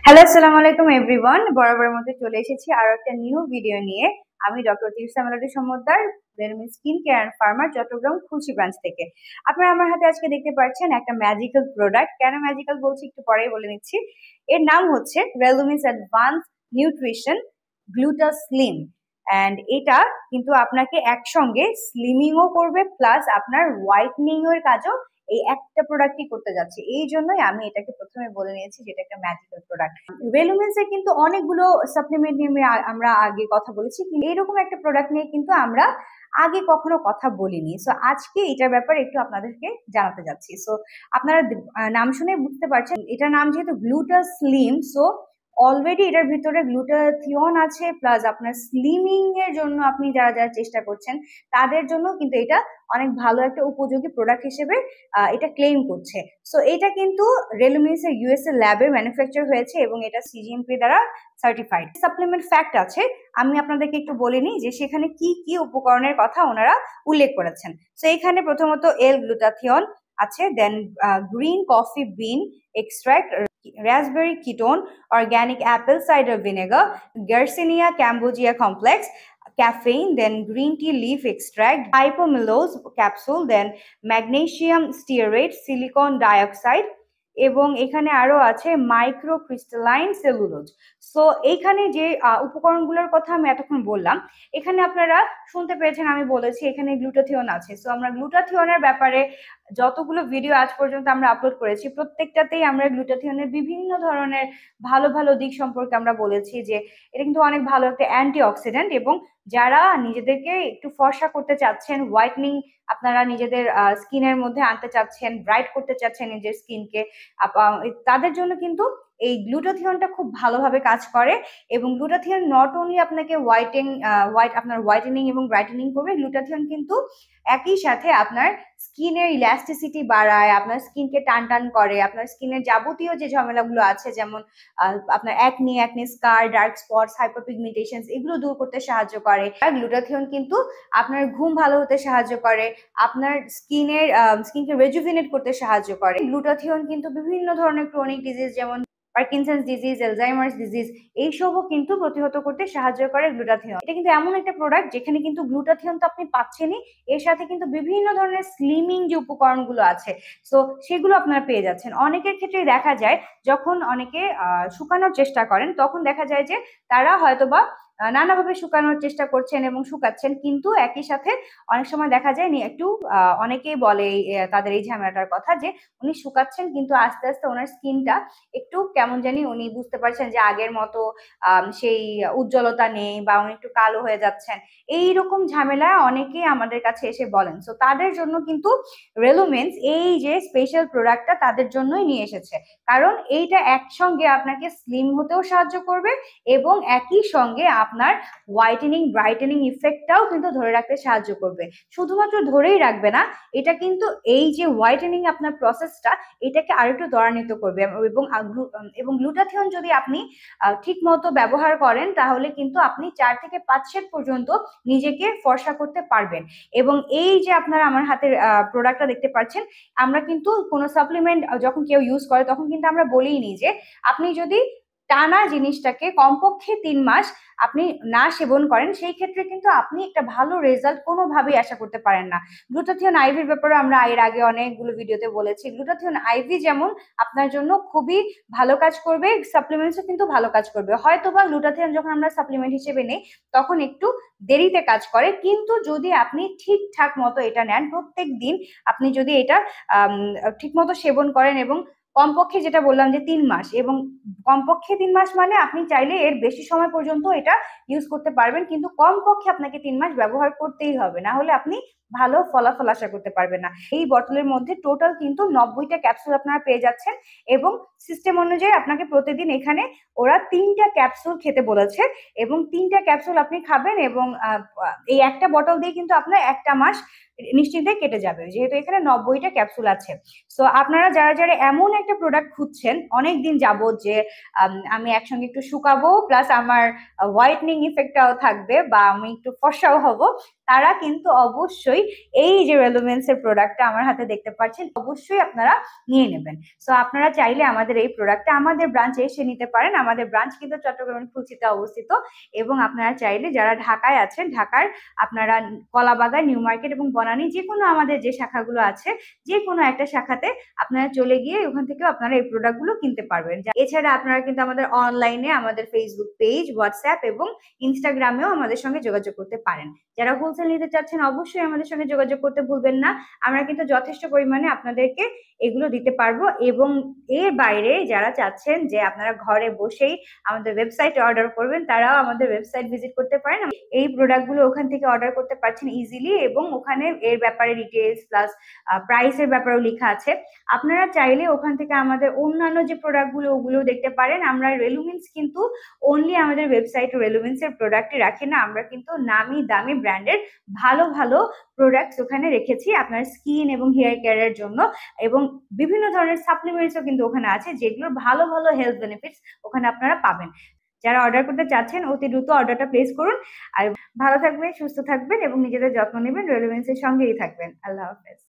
Hello, আসসালামু আলাইকুম everyone. বরাবরের মধ্যে চলে এসেছি আরো একটা নিউ ভিডিও নিয়ে। আমি ডক্টর তিরসা মেলোডি সমদ্দার, রেলমি স্কিন কেয়ার অ্যান্ড ফার্মার, চট্টগ্রাম খুলশি ব্রাঞ্চ থেকে। আপনারা আমার হাতে আজকে দেখতে পাচ্ছেন একটা ম্যাজিক্যাল প্রোডাক্ট। কেন ম্যাজিক্যাল বলছি একটু পরেই বলে নিচ্ছি। এর নাম হচ্ছে Relumins advance nutrition gluta slim. And এটা কিন্তু আপনাকে একসঙ্গে স্লিমিংও করবে, প্লাস আপনার হোয়াইটনিং এর কাজও এই একটা প্রোডাক্টই করতে যাচ্ছে। এই জন্যই আমি এটাকে প্রথমে বলে নিয়েছি যেটা একটা ম্যাজিক্যাল প্রোডাক্ট। রেলুমেন্স এর কিন্তু অনেকগুলো সাপ্লিমেন্ট নিয়ে আমরা আগে কথা বলেছি, কিন্তু এইরকম একটা প্রোডাক্ট নিয়ে কিন্তু আমরা আগে কখনো কথা বলিনি। সো আজকে এটার ব্যাপারে একটু আপনাদেরকে জানাতে যাচ্ছি। সো আপনারা নাম শুনে বুঝতে পারছেন এটার নাম যেহেতু গ্লুটা স্লিম, সো অলরেডি এটার ভিতরে গ্লুটাথিয়ন আছে, প্লাস আপনার স্লিমিং এর জন্য আপনি যারা যারা চেষ্টা করছেন তাদের জন্য কিন্তু এটা অনেক ভালো একটা উপযোগী প্রোডাক্ট হিসেবে এটা ক্লেম করছে। সো এটা কিন্তু রেলুমিস এর ইউএসএ ল্যাবে ম্যানুফ্যাকচার হয়েছে এবং এটা সিজিএমপি দ্বারা সার্টিফাইড। সাপ্লিমেন্ট ফ্যাক্ট আছে, আমি আপনাদেরকে একটু বলে নিই যে সেখানে কি কি উপকরণের কথা ওনারা উল্লেখ করেছেন। সো এখানে প্রথমত এল গ্লুটাথিয়ন আছে, then green coffee bean extract, raspberry ketone, organic apple cider vinegar, Garcinia cambogia complex, caffeine, then green tea leaf extract, hypomellose capsule, then magnesium stearate, silicon dioxide, এবং এখানে আরো আছে মাইক্রোক্রিস্টালাইন সেলুলোজ। সো এইখানে যে উপকরণগুলোর কথা আমি এতক্ষণ বললাম, এখানে আপনারা শুনতে পেরেছেন আমি বলেছি এখানে গ্লুটাথিয়ন আছে। সো আমরা গ্লুটাথিয়নের ব্যাপারে যতগুলো ভিডিও আজ পর্যন্ত আমরা আপলোড করেছি প্রত্যেকটাতেই আমরা গ্লুটাথিয়নের বিভিন্ন ধরনের ভালো ভালো দিক সম্পর্কে আমরা বলেছি যে এটা কিন্তু অনেক ভালো একটা অ্যান্টি অক্সিডেন্ট, এবং যারা নিজেদেরকে একটু ফর্সা করতে চাচ্ছেন, হোয়াইটনিং আপনারা নিজেদের স্কিনের মধ্যে আনতে চাচ্ছেন, ব্রাইট করতে চাচ্ছেন নিজের স্কিনকে, তাদের জন্য কিন্তু এই গ্লুটাথিয়নটা খুব ভালোভাবে কাজ করে। এবং গ্লুটাথিয়ন নট অনলি আপনাকে আপনার হোয়াইটেনিং এবং ব্রাইটেনিং করবে, গ্লুটাথিয়ন কিন্তু একই সাথে আপনার স্কিনের ইলাস্টিসিটি বাড়ায়, আপনার স্কিনকে টান টান করে, আপনার স্কিনের যাবতীয় যে ঝামেলাগুলো আছে যেমন আপনার অ্যাকনি স্কার, ডার্ক স্পটস, হাইপারপিগমেন্টেশন, এগুলো দূর করতে সাহায্য করে। আর গ্লুটাথিয়ন কিন্তু আপনার ঘুম ভালো হতে সাহায্য করে, আপনার স্কিনকে রেজুভিনেট করতে সাহায্য করে। গ্লুটাথিয়ন কিন্তু বিভিন্ন ধরনের ক্রনিক ডিজিজ যেমন পার্কিনসন্স ডিজিজ, অ্যালজাইমার্স ডিজিজ, এইসবও কিন্তু প্রতিহত করতে সাহায্য করে গ্লুটাথিয়ন। এটা কিন্তু এমন একটা প্রোডাক্ট যেখানে কিন্তু গ্লুটাথিয়ন তো আপনি পাচ্ছেনই, এর সাথে কিন্তু বিভিন্ন ধরনের স্লিমিং যে উপকরণগুলো আছে সো সেগুলো আপনারা পেয়ে যাচ্ছেন। অনেকের ক্ষেত্রে দেখা যায় যখন অনেকে শুকানোর চেষ্টা করেন তখন দেখা যায় যে তারা হয়তোবা নানাভাবে শুকানোর চেষ্টা করছেন এবং শুকাচ্ছেন, কিন্তু একই সাথে অনেক সময় দেখা যায় একটু অনেকেই বলে তাদের এই ঝামেলাটার কথা যে উনি শুকাচ্ছেন কিন্তু আস্তে আস্তে ওনার স্কিনটা একটু কেমন জানি, উনি বুঝতে পারছেন যে আগের মতো সেই উজ্জ্বলতা নেই বা উনি একটু কালো হয়ে যাচ্ছেন। এইরকম ঝামেলা অনেকেই আমাদের কাছে এসে বলেন। সো তাদের জন্য কিন্তু রেলুমেন্স এই যে স্পেশাল প্রোডাক্টটা তাদের জন্যই নিয়ে এসেছে, কারণ এইটা একসঙ্গে আপনাকে স্লিম হতেও সাহায্য করবে এবং একই সঙ্গে আপনার হোয়াইটেনিং ব্রাইটেনিং ইফেক্টটাও কিন্তু ধরে রাখতে সাহায্য করবে। শুধুমাত্র ধরেই রাখবে না, এটা কিন্তু এই যে হোয়াইটেনিং আপনার প্রসেসটা এটাকে আরেকটু ত্বরান্বিত করবে। এবং গ্লুটাথিয়ন যদি আপনি ঠিক মতো ব্যবহার করেন তাহলে কিন্তু আপনি 4 থেকে 5 সেট পর্যন্ত নিজেকে ফর্সা করতে পারবেন। এবং এই যে আপনারা আমার হাতের প্রোডাক্টটা দেখতে পাচ্ছেন, আমরা কিন্তু কোনো সাপ্লিমেন্ট যখন কেউ ইউজ করে তখন কিন্তু আমরা বলেই নিই যে আপনি যদি টানা জিনিসটাকে কমপক্ষে 3 মাস আপনি না সেবন করেন সেই ক্ষেত্রে কিন্তু আপনি একটা ভালো রেজাল্ট কোনোভাবেই আশা করতে পারেন না। গ্লুটাথিয়ন আইভির ব্যাপারে আমরা এর আগে অনেকগুলো ভিডিওতে বলেছি, গ্লুটাথিয়ন আইভি যেমন আপনার জন্য খুবই ভালো কাজ করবে, সাপ্লিমেন্টসও কিন্তু ভালো কাজ করবে। হয়তো বা গ্লুটাথিয়ন যখন আমরা সাপ্লিমেন্ট হিসেবে নেই তখন একটু দেরিতে কাজ করে, কিন্তু যদি আপনি ঠিকঠাক মতো এটা নেন, প্রত্যেক দিন আপনি যদি এটা ঠিক মতো সেবন করেন এবং কমপক্ষে যেটা বললাম যে 3 মাস, এবং কমপক্ষে 3 মাস মানে আপনি চাইলে এর বেশি সময় পর্যন্ত এটা ইউজ করতে পারবেন, কিন্তু কমপক্ষে আপনাকে 3 মাস ব্যবহার করতেই হবে, না হলে আপনি ভালো ফলাফল আশা করতে পারবেন না। এই বটলের মধ্যে টোটাল কিন্তু 90টা ক্যাপসুল আপনারা পেয়ে যাচ্ছেন এবং সিস্টেম অনুযায়ী আপনাকে প্রতিদিন এখানে ওরা 3টা ক্যাপসুল খেতে বলেছে এবং 3টা ক্যাপসুল আপনি খাবেন এবং এই একটা বটল দিয়ে কিন্তু আপনার একটা মাস নিশ্চিন্তে কেটে যাবে, যেহেতু এখানে 90টা ক্যাপসুল আছে। সো আপনারা যারা যারা এমন একটা প্রোডাক্ট খুঁজছেন অনেক দিন যাবত যে আমি একসঙ্গে একটু শুকাবো প্লাস আমার হোয়াইটনিং ইফেক্টটাও থাকবে বা আমি একটু ফর্সাও হব, তারা কিন্তু অবশ্যই এই যে রেলুমেন্স এর প্রোডাক্টটা আমার হাতে দেখতে পাচ্ছেন, অবশ্যই আপনারা নিয়ে নেবেন। সো আপনারা চাইলে আমাদের এই প্রোডাক্টটা আমাদের ব্রাঞ্চে এসে নিতে পারেন। আমাদের ব্রাঞ্চ কিন্তু চট্টগ্রামের খুলশিতে অবস্থিত, এবং আপনারা চাইলে যারা ঢাকায় আছেন, ঢাকার আপনারা কলাবাগান, নিউ মার্কেট এবং বনানী যে কোনো আমাদের যে শাখাগুলো আছে, যে কোনো একটা শাখাতে আপনারা চলে গিয়ে ওখান থেকেও আপনারা এই প্রোডাক্টগুলো কিনতে পারবেন। এছাড়া আপনারা কিন্তু আমাদের অনলাইনে আমাদের ফেসবুক পেজ, হোয়াটসঅ্যাপ এবং ইনস্টাগ্রামেও আমাদের সঙ্গে যোগাযোগ করতে পারেন। যারা হোলসেল নিতে চাচ্ছেন অবশ্যই আমাদের সঙ্গে যোগাযোগ করতে ভুলবেন না। আমরা কিন্তু যথেষ্ট পরিমাণে আপনাদেরকে এগুলো দিতে পারবো, এবং এর বাইরে যারা চাচ্ছেন যে আপনারা ঘরে বসেই আমাদের ওয়েবসাইটে অর্ডার করবেন, তারাও আমাদের ওয়েবসাইট ভিজিট করতে পারেন। এই প্রোডাক্টগুলো ওখান থেকে অর্ডার করতে পারছেন ইজিলি, এবং ওখানে এর ব্যাপারে ডিটেলস প্লাস প্রাইসের ব্যাপারেও লেখা আছে। আপনারা চাইলে ওখান থেকে আমাদের অন্যান্য যে প্রোডাক্টগুলো ওগুলো দেখতে পারেন। আমরা রেলুমেন্স কিন্তু অনলি আমাদের ওয়েবসাইট রেলুমেন্স এর প্রোডাক্টই রাখি না, আমরা কিন্তু নামি দামি ব্র্যান্ডের ভালো ভালো প্রোডাক্টস ওখানে রেখেছি আপনার স্কিন এবং হেয়ার কেয়ারের জন্য, এবং বিভিন্ন ধরনের সাপ্লিমেন্টসও কিন্তু ওখানে আছে, যেগুলোর ভালো ভালো হেলথ বেনিফিটস ওখানে আপনারা পাবেন। যারা অর্ডার করতে চাচ্ছেন অতি দ্রুত অর্ডারটা প্লেস করুন। আর ভালো থাকবেন, সুস্থ থাকবেন এবং নিজেদের যত্ন নেবেন, রেলুমেন্স এর সঙ্গেই থাকবেন। আল্লাহ হাফেজ।